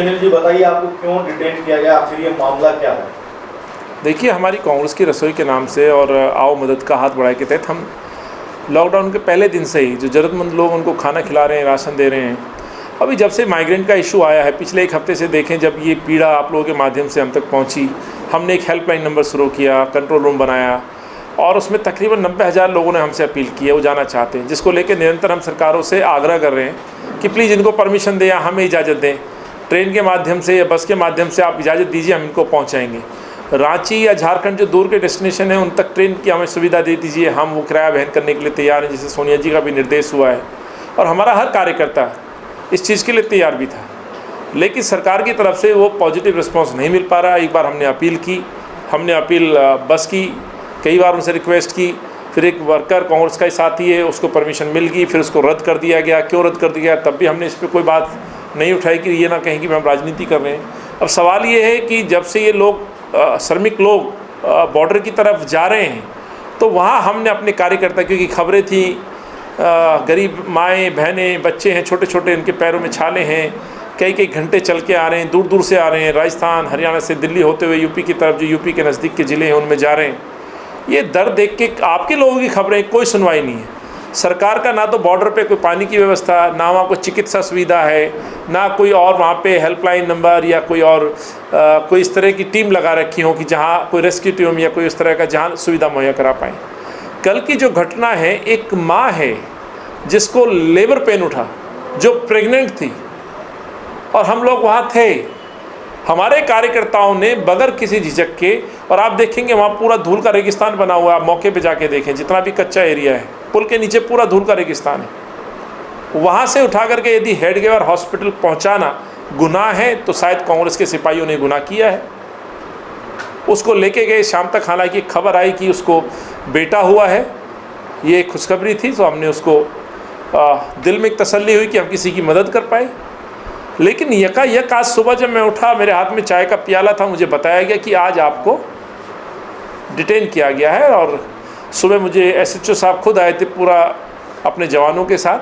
अनिल जी बताइए, आपको क्यों डिटेन किया गया, आखिर ये मामला क्या है? देखिए, हमारी कांग्रेस की रसोई के नाम से और आओ मदद का हाथ बढ़ाए के तहत हम लॉकडाउन के पहले दिन से ही जो ज़रूरतमंद लोग उनको खाना खिला रहे हैं, राशन दे रहे हैं। अभी जब से माइग्रेंट का इशू आया है, पिछले एक हफ्ते से देखें, जब ये पीड़ा आप लोगों के माध्यम से हम तक पहुंची, हमने एक हेल्पलाइन नंबर शुरू किया, कंट्रोल रूम बनाया और उसमें तकरीबन 90,000 लोगों ने हमसे अपील की है, वो जाना चाहते हैं, जिसको लेकर निरंतर हम सरकारों से आग्रह कर रहे हैं कि प्लीज़ इनको परमिशन दें या हमें इजाज़त दें, ट्रेन के माध्यम से या बस के माध्यम से आप इजाज़त दीजिए, हम इनको पहुँचाएँगे। रांची या झारखंड जो दूर के डेस्टिनेशन है उन तक ट्रेन की हमें सुविधा दे दीजिए, हम वो किराया वहन करने के लिए तैयार हैं, जिसे सोनिया जी का भी निर्देश हुआ है और हमारा हर कार्यकर्ता इस चीज़ के लिए तैयार भी था। लेकिन सरकार की तरफ से वो पॉजिटिव रिस्पांस नहीं मिल पा रहा। एक बार हमने अपील की, हमने अपील बस की, कई बार उनसे रिक्वेस्ट की, फिर एक वर्कर कांग्रेस का ही साथी है उसको परमिशन मिल गई, फिर उसको रद्द कर दिया गया। क्यों रद्द कर दिया गया, तब भी हमने इस पर कोई बात नहीं उठाई कि ये ना कहें कि हम राजनीति कर रहे हैं। अब सवाल ये है कि जब से ये लोग श्रमिक लोग बॉर्डर की तरफ जा रहे हैं तो वहाँ हमने अपने कार्यकर्ता, क्योंकि खबरें थी गरीब माएँ बहनें बच्चे हैं छोटे छोटे, इनके पैरों में छाले हैं, कई कई घंटे चल के आ रहे हैं, दूर दूर से आ रहे हैं, राजस्थान हरियाणा से दिल्ली होते हुए यूपी की तरफ, जो यूपी के नज़दीक के ज़िले हैं उनमें जा रहे हैं। ये दर्द देख के आपके लोगों की खबरें, कोई सुनवाई नहीं है सरकार का। ना तो बॉर्डर पे कोई पानी की व्यवस्था, ना वहाँ कोई चिकित्सा सुविधा है, ना कोई और वहाँ पे हेल्पलाइन नंबर या कोई और कोई इस तरह की टीम लगा रखी हो कि जहाँ कोई रेस्क्यू टीम या कोई इस तरह का जहाँ सुविधा मुहैया करा पाएँ। कल की जो घटना है, एक माँ है जिसको लेबर पेन उठा, जो प्रेग्नेंट थी, और हम लोग वहाँ थे, हमारे कार्यकर्ताओं ने बगैर किसी झिझक के, और आप देखेंगे वहाँ पूरा धूल का रेगिस्तान बना हुआ है, आप मौके पे जाके देखें, जितना भी कच्चा एरिया है, पुल के नीचे पूरा धूल का रेगिस्तान है। वहाँ से उठा करके यदि हेडगेवार हॉस्पिटल पहुँचाना गुनाह है तो शायद कांग्रेस के सिपाहियों ने गुनाह किया है। उसको लेके गए शाम तक, हालांकि खबर आई कि उसको बेटा हुआ है, ये खुशखबरी थी, तो हमने उसको दिल में एक तसल्ली हुई कि हम किसी की मदद कर पाए। लेकिन यकायक आज सुबह जब मैं उठा, मेरे हाथ में चाय का प्याला था, मुझे बताया गया कि आज आपको डिटेन किया गया है। और सुबह मुझे SHO साहब खुद आए थे पूरा अपने जवानों के साथ।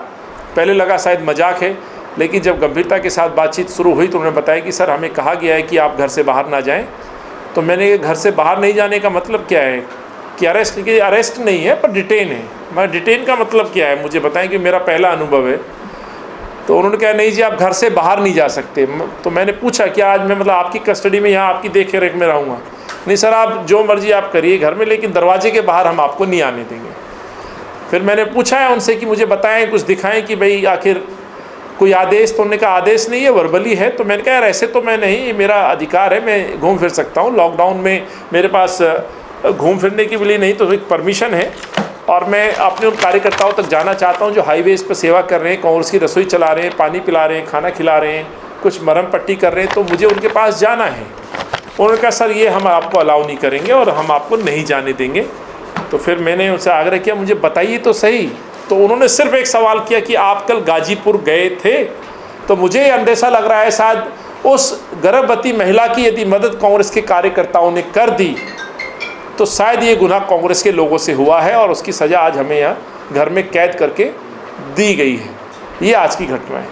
पहले लगा शायद मजाक है, लेकिन जब गंभीरता के साथ बातचीत शुरू हुई तो उन्होंने बताया कि सर हमें कहा गया है कि आप घर से बाहर ना जाएं। तो मैंने घर से बाहर नहीं जाने का मतलब क्या है कि अरेस्ट नहीं है पर डिटेन है। मैं डिटेन का मतलब क्या है मुझे बताएं, कि मेरा पहला अनुभव है। तो उन्होंने कहा नहीं जी, आप घर से बाहर नहीं जा सकते। तो मैंने पूछा कि आज मैं मतलब आपकी कस्टडी में, यहाँ आपकी देख रेख में रहूँगा? नहीं सर, आप जो मर्जी आप करिए घर में, लेकिन दरवाजे के बाहर हम आपको नहीं आने देंगे। फिर मैंने पूछा है उनसे कि मुझे बताएं, कुछ दिखाएं कि भाई आखिर कोई आदेश। तो उन्होंने कहा आदेश नहीं है, वर्बली है। तो मैंने कहा यार ऐसे तो मैं नहीं, ये मेरा अधिकार है, मैं घूम फिर सकता हूँ। लॉकडाउन में मेरे पास घूम फिरने के लिए नहीं तो एक परमिशन है, और मैं अपने उन कार्यकर्ताओं तक जाना चाहता हूं जो हाईवेज़ पर सेवा कर रहे हैं, कांग्रेस की रसोई चला रहे हैं, पानी पिला रहे हैं, खाना खिला रहे हैं, कुछ मरहम पट्टी कर रहे हैं, तो मुझे उनके पास जाना है। उन्होंने कहा सर ये हम आपको अलाउ नहीं करेंगे और हम आपको नहीं जाने देंगे। तो फिर मैंने उनसे आग्रह किया मुझे बताइए तो सही। तो उन्होंने सिर्फ एक सवाल किया कि आप कल गाजीपुर गए थे? तो मुझे अंदेशा लग रहा है शायद उस गर्भवती महिला की यदि मदद कांग्रेस के कार्यकर्ताओं ने कर दी तो शायद ये गुनाह कांग्रेस के लोगों से हुआ है, और उसकी सज़ा आज हमें यहाँ घर में कैद करके दी गई है। ये आज की घटना है।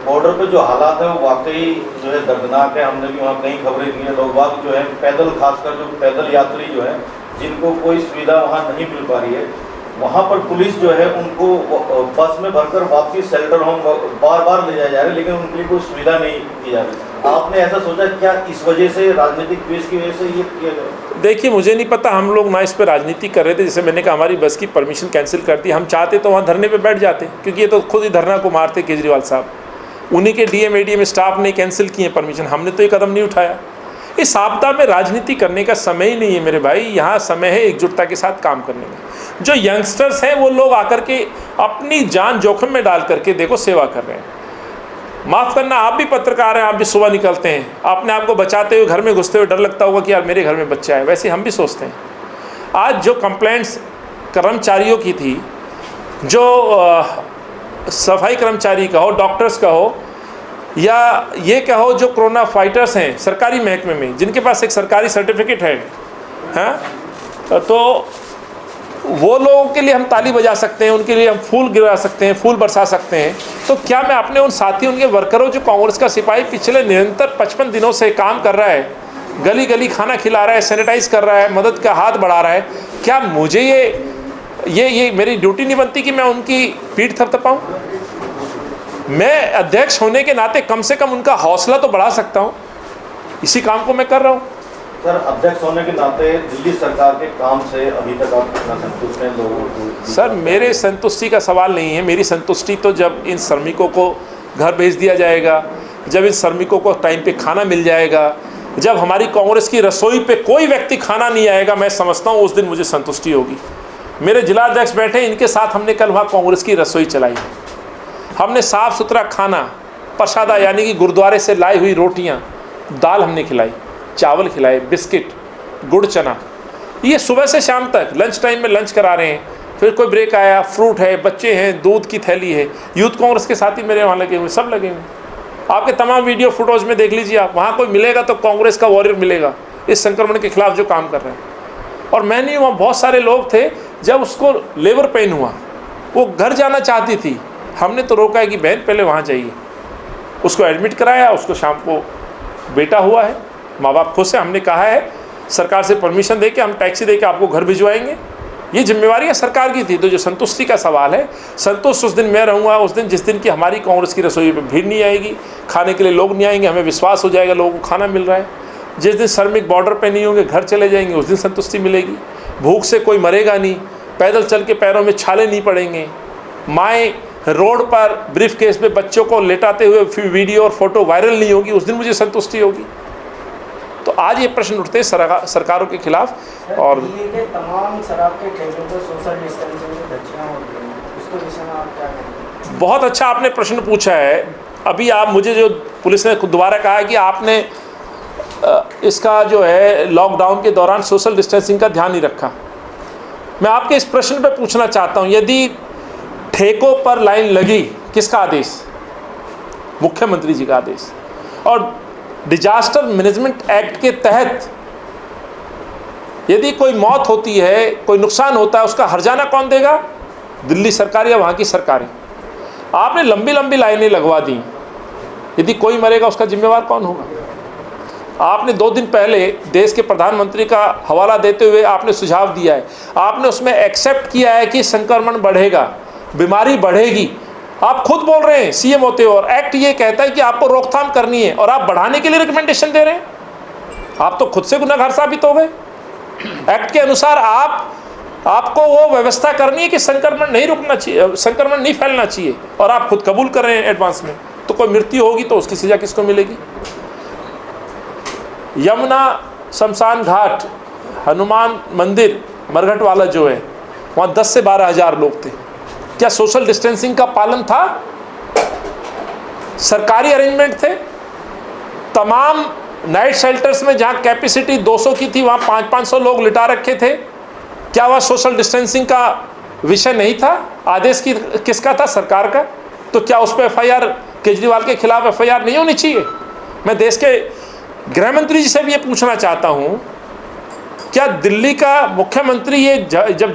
बॉर्डर पे जो हालात है वो वाकई जो है दर्दनाक है। हमने भी वहाँ कई खबरें दी हैं। लोग बाग जो है पैदल, खासकर जो पैदल यात्री जो है जिनको कोई सुविधा वहाँ नहीं मिल पा रही है, वहाँ पर पुलिस जो है उनको बस में भरकर वापसी शेल्टर होम बार बार ले जाया जा रहा है, लेकिन उनके लिए कोई सुविधा नहीं की जा रही। आपने ऐसा सोचा क्या इस वजह से, राजनीतिक द्वेष की वजह से ये किया गया? देखिए मुझे नहीं पता, हम लोग ना इस पर राजनीति कर रहे थे। जैसे मैंने कहा हमारी बस की परमिशन कैंसिल कर दी, हम चाहते तो वहाँ धरने पे बैठ जाते, क्योंकि ये तो खुद ही धरना को मारते केजरीवाल साहब। उन्हीं के डीएम एडीएम स्टाफ ने कैंसिल किए परमिशन, हमने तो ये कदम नहीं उठाया। इस आपदा में राजनीति करने का समय ही नहीं है मेरे भाई। यहाँ समय है एकजुटता के साथ काम करने का। जो यंगस्टर्स हैं वो लोग आकर के अपनी जान जोखिम में डाल करके देखो सेवा कर रहे हैं। माफ़ करना, आप भी पत्रकार हैं, आप भी सुबह निकलते हैं, अपने आप को बचाते हुए घर में घुसते हुए डर लगता होगा कि यार मेरे घर में बच्चा है। वैसे हम भी सोचते हैं। आज जो कंप्लेंट्स कर्मचारियों की थी, जो सफाई कर्मचारी का हो, डॉक्टर्स का हो, या ये कहो जो कोरोना फाइटर्स हैं सरकारी महकमे में, जिनके पास एक सरकारी सर्टिफिकेट है, हाँ, तो वो लोगों के लिए हम ताली बजा सकते हैं, उनके लिए हम फूल गिरा सकते हैं, फूल बरसा सकते हैं, तो क्या मैं अपने उन साथियों, उनके वर्करों, जो कांग्रेस का सिपाही पिछले निरंतर 55 दिनों से काम कर रहा है, गली गली खाना खिला रहा है, सैनिटाइज कर रहा है, मदद का हाथ बढ़ा रहा है, क्या मुझे ये मेरी ड्यूटी नहीं बनती कि मैं उनकी पीठ थपथपाऊं? मैं अध्यक्ष होने के नाते कम से कम उनका हौसला तो बढ़ा सकता हूं। इसी काम को मैं कर रहा हूं। सर, अध्यक्ष होने के नाते दिल्ली सरकार के काम से अभी तक आप कितना संतुष्ट हैं लोगों को? सर, मेरे संतुष्टि का सवाल नहीं है। मेरी संतुष्टि तो जब इन श्रमिकों को घर भेज दिया जाएगा, जब इन श्रमिकों को टाइम पे खाना मिल जाएगा, जब हमारी कांग्रेस की रसोई पे कोई व्यक्ति खाना नहीं आएगा, मैं समझता हूँ उस दिन मुझे संतुष्टि होगी। मेरे जिला अध्यक्ष बैठे, इनके साथ हमने कल वहाँ कांग्रेस की रसोई चलाई। हमने साफ़ सुथरा खाना, प्रसादा यानी कि गुरुद्वारे से लाई हुई रोटियाँ, दाल हमने खिलाई, चावल खिलाए, बिस्किट, गुड़ चना, ये सुबह से शाम तक लंच टाइम में लंच करा रहे हैं। फिर कोई ब्रेक आया, फ्रूट है, बच्चे हैं, दूध की थैली है। यूथ कांग्रेस के साथी मेरे वहाँ लगे हुए, सब लगे हुए। आपके तमाम वीडियो फोटोज़ में देख लीजिए आप, वहाँ कोई मिलेगा तो कांग्रेस का वॉरियर मिलेगा इस संक्रमण के खिलाफ जो काम कर रहे हैं। और मैं नहीं, वहाँ बहुत सारे लोग थे। जब उसको लेबर पेन हुआ, वो घर जाना चाहती थी, हमने तो रोका है कि बहन पहले वहाँ जाइए। उसको एडमिट कराया, उसको शाम को बेटा हुआ है, माँ बाप खुश से। हमने कहा है सरकार से परमिशन दे के हम टैक्सी दे के आपको घर भिजवाएंगे। ये जिम्मेवारी सरकार की थी। तो जो संतुष्टि का सवाल है, संतुष्ट उस दिन मैं रहूँगा, उस दिन जिस दिन की हमारी कांग्रेस की रसोई में भीड़ नहीं आएगी, खाने के लिए लोग नहीं आएंगे, हमें विश्वास हो जाएगा लोगों को खाना मिल रहा है। जिस दिन श्रमिक बॉर्डर पे नहीं होंगे, घर चले जाएंगे, उस दिन संतुष्टि मिलेगी। भूख से कोई मरेगा नहीं, पैदल चल के पैरों में छाले नहीं पड़ेंगे, माएँ रोड पर ब्रीफ केस में बच्चों को लेटाते हुए वीडियो और फोटो वायरल नहीं होगी, उस दिन मुझे संतुष्टि होगी। तो आज ये प्रश्न उठते हैं सरकारों के खिलाफ। और के तमाम शराब के ठेकों पर सोशल डिस्टेंसिंग की धज्जियां होती हैं, उसके विषय में आप क्या कहेंगे? बहुत अच्छा आपने प्रश्न पूछा है। अभी आप मुझे जो पुलिस ने दोबारा कहा है कि आपने इसका जो है लॉकडाउन के दौरान सोशल डिस्टेंसिंग का ध्यान नहीं रखा। मैं आपके इस प्रश्न पे पूछना चाहता हूँ, यदि ठेकों पर लाइन लगी, किसका आदेश? मुख्यमंत्री जी का आदेश। और डिजास्टर मैनेजमेंट एक्ट के तहत यदि कोई मौत होती है, कोई नुकसान होता है, उसका हर्जाना कौन देगा? दिल्ली सरकार या वहाँ की सरकारें। आपने लंबी लंबी लाइनें लगवा दी, यदि कोई मरेगा उसका जिम्मेवार कौन होगा? आपने 2 दिन पहले देश के प्रधानमंत्री का हवाला देते हुए आपने सुझाव दिया है, आपने उसमें एक्सेप्ट किया है कि संक्रमण बढ़ेगा, बीमारी बढ़ेगी। आप खुद बोल रहे हैं सीएम होते हो, और एक्ट ये कहता है कि आपको रोकथाम करनी है, और आप बढ़ाने के लिए रिकमेंडेशन दे रहे हैं। आप तो खुद से गुनहगार साबित हो गए। एक्ट के अनुसार आपको वो व्यवस्था करनी है कि संक्रमण नहीं रुकना चाहिए, संक्रमण नहीं फैलना चाहिए, और आप खुद कबूल कर रहे हैं एडवांस में। तो कोई मृत्यु होगी तो उसकी सजा किसको मिलेगी? यमुना शमशान घाट, हनुमान मंदिर, मरघट वाला जो है, वहाँ 10 से 12 हज़ार लोग थे। क्या सोशल डिस्टेंसिंग का पालन था? सरकारी अरेंजमेंट थे। तमाम नाइट शेल्टर्स में जहाँ कैपेसिटी 200 की थी, वहाँ 500-500 लोग लिटा रखे थे। क्या वह सोशल डिस्टेंसिंग का विषय नहीं था? आदेश किसका था? सरकार का। तो क्या उस पर FIR, केजरीवाल के खिलाफ FIR नहीं होनी चाहिए? मैं देश के गृह मंत्री जी से भी ये पूछना चाहता हूँ, क्या दिल्ली का मुख्यमंत्री ये जब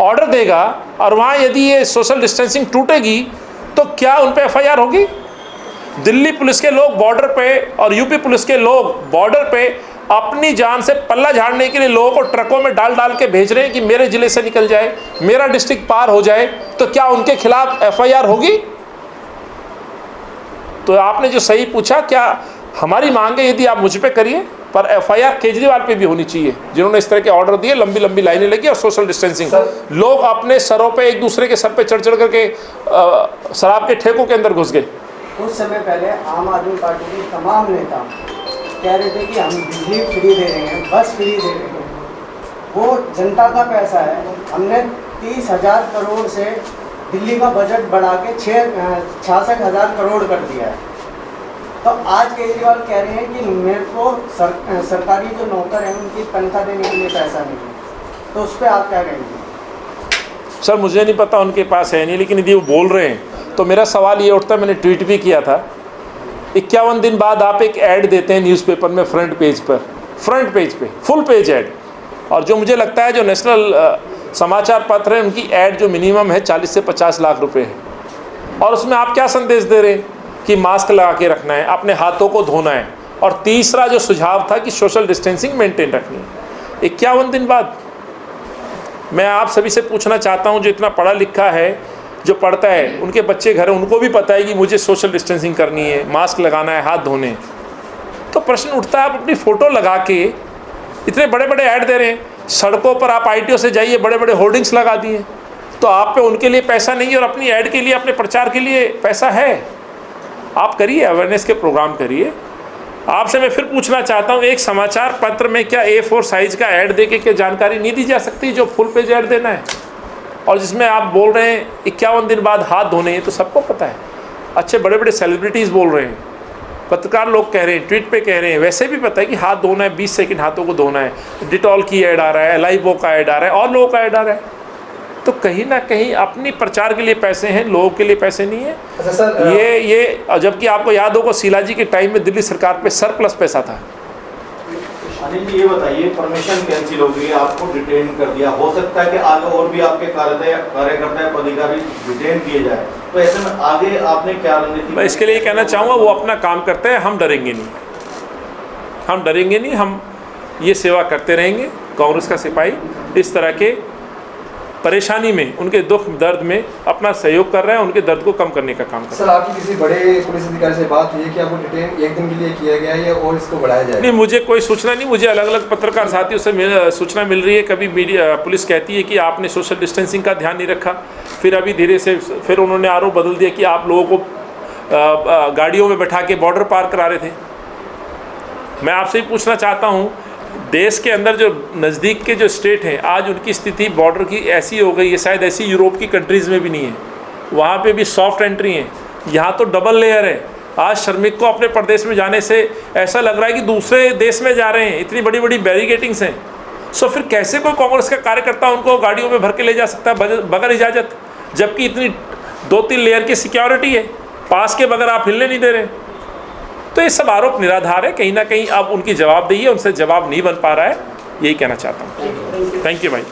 ऑर्डर देगा और वहाँ यदि ये सोशल डिस्टेंसिंग टूटेगी तो क्या उन पे FIR होगी? दिल्ली पुलिस के लोग बॉर्डर पे और यूपी पुलिस के लोग बॉर्डर पे अपनी जान से पल्ला झाड़ने के लिए लोगों को ट्रकों में डाल के भेज रहे हैं कि मेरे ज़िले से निकल जाए, मेरा डिस्ट्रिक्ट पार हो जाए, तो क्या उनके खिलाफ FIR होगी? तो आपने जो सही पूछा, क्या हमारी मांग है यदि आप मुझ पे करिए, पर FIR केजरीवाल पे भी होनी चाहिए, जिन्होंने इस तरह के ऑर्डर दिए, लंबी लंबी लाइनें लगी और सोशल डिस्टेंसिंग। लोग अपने सरों पे एक दूसरे के सर पे चढ़ करके शराब के ठेकों के अंदर घुस गए। कुछ समय पहले आम आदमी पार्टी के तमाम नेता कह रहे थे कि हम बिजली फ्री दे रहे हैं, बस फ्री दे रहे हैं। वो जनता का पैसा है। हमने 30,000 करोड़ से दिल्ली का बजट बढ़ा के 66,000 करोड़ कर दिया है। तो आज केजरीवाल कह रहे हैं कि मेरे को सरकारी जो नौकर हैं उनकी तनख्वाह देने के लिए पैसा नहीं है। तो उस पर आप क्या कहेंगे? सर, मुझे नहीं पता उनके पास है नहीं, लेकिन यदि वो बोल रहे हैं तो मेरा सवाल ये उठता है, मैंने ट्वीट भी किया था, 51 दिन बाद आप एक ऐड देते हैं न्यूज़पेपर में फ्रंट पेज पे फुल पेज ऐड, और जो मुझे लगता है जो नेशनल समाचार पत्र है, उनकी ऐड जो मिनिमम है 40 से 50 लाख रुपए है, और उसमें आप क्या संदेश दे रहे हैं कि मास्क लगा के रखना है, अपने हाथों को धोना है, और तीसरा जो सुझाव था कि सोशल डिस्टेंसिंग मेंटेन रखनी है। 51 दिन बाद मैं आप सभी से पूछना चाहता हूं, जो इतना पढ़ा लिखा है, जो पढ़ता है, उनके बच्चे घर हैं, उनको भी पता है कि मुझे सोशल डिस्टेंसिंग करनी है, मास्क लगाना है, हाथ धोने हैं, तो प्रश्न उठता है आप अपनी फ़ोटो लगा के इतने बड़े बड़े ऐड दे रहे हैं, सड़कों पर आप ITO से जाइए, बड़े बड़े होर्डिंग्स लगा दिए, तो आप पे उनके लिए पैसा नहीं है और अपनी ऐड के लिए, अपने प्रचार के लिए पैसा है। आप करिए, अवेयरनेस के प्रोग्राम करिए। आपसे मैं फिर पूछना चाहता हूँ, एक समाचार पत्र में क्या A4 साइज़ का ऐड दे के क्या जानकारी नहीं दी जा सकती जो फुल पेज ऐड देना है? और जिसमें आप बोल रहे हैं 51 दिन बाद हाथ धोने हैं, तो सबको पता है, अच्छे बड़े बड़े सेलिब्रिटीज़ बोल रहे हैं, पत्रकार लोग कह रहे हैं, ट्वीट पे कह रहे हैं, वैसे भी पता है कि हाथ धोना है, 20 सेकंड हाथों को धोना है। डिटॉल की ऐड आ रहा है, लाइबो का ऐड आ रहा है, और लोगों का ऐड आ रहा है। तो कहीं ना कहीं अपनी प्रचार के लिए पैसे हैं, लोगों के लिए पैसे नहीं है। अच्छा सर, ये जबकि आपको याद होगा शिला जी के टाइम में दिल्ली सरकार पे सरप्लस पैसा था। अनिल जी ये बताइए, परमिशन कैंसिल हो गई, आपको डिटेन कर दिया, हो सकता है कि आगे और भी आपके कार्यकर्ता या पदाधिकारी डिटेन किए जाए, तो ऐसे में आगे आपने क्या रणनीति? मैं इसके लिए कहना चाहूँगा, वो अपना काम करते हैं, हम डरेंगे नहीं, हम डरेंगे नहीं, हम ये सेवा करते रहेंगे। कांग्रेस का सिपाही इस तरह के परेशानी में, उनके दुख दर्द में अपना सहयोग कर रहा है, उनके दर्द को कम करने का काम कर रहा है। सर आपकी किसी बड़े पुलिस अधिकारी से बात हुई है कि आपको डिटेन 1 दिन के लिए किया गया है और इसको बढ़ाया जाए? नहीं, मुझे कोई सूचना नहीं। मुझे अलग अलग पत्रकार साथियों से सूचना मिल रही है। कभी मीडिया पुलिस कहती है कि आपने सोशल डिस्टेंसिंग का ध्यान नहीं रखा, फिर अभी धीरे से फिर उन्होंने आरोप बदल दिया कि आप लोगों को गाड़ियों में बैठा के बॉर्डर पार करा रहे थे। मैं आपसे ही पूछना चाहता हूँ, देश के अंदर जो नज़दीक के जो स्टेट हैं, आज उनकी स्थिति बॉर्डर की ऐसी हो गई है, शायद ऐसी यूरोप की कंट्रीज़ में भी नहीं है। वहाँ पे भी सॉफ्ट एंट्री है, यहाँ तो डबल लेयर है। आज श्रमिक को अपने प्रदेश में जाने से ऐसा लग रहा है कि दूसरे देश में जा रहे हैं, इतनी बड़ी बड़ी बैरिकेटिंग्स हैं। सो फिर कैसे कोई कांग्रेस का कार्यकर्ता उनको गाड़ियों में भर के ले जा सकता है बगैर इजाज़त, जबकि इतनी 2-3 लेयर की सिक्योरिटी है, पास के बगैर आप हिलने नहीं दे रहे। तो ये सब आरोप निराधार है, कहीं ना कहीं अब उनकी जवाबदेही है, उनसे जवाब नहीं बन पा रहा है, यही कहना चाहता हूँ। थैंक यू भाई।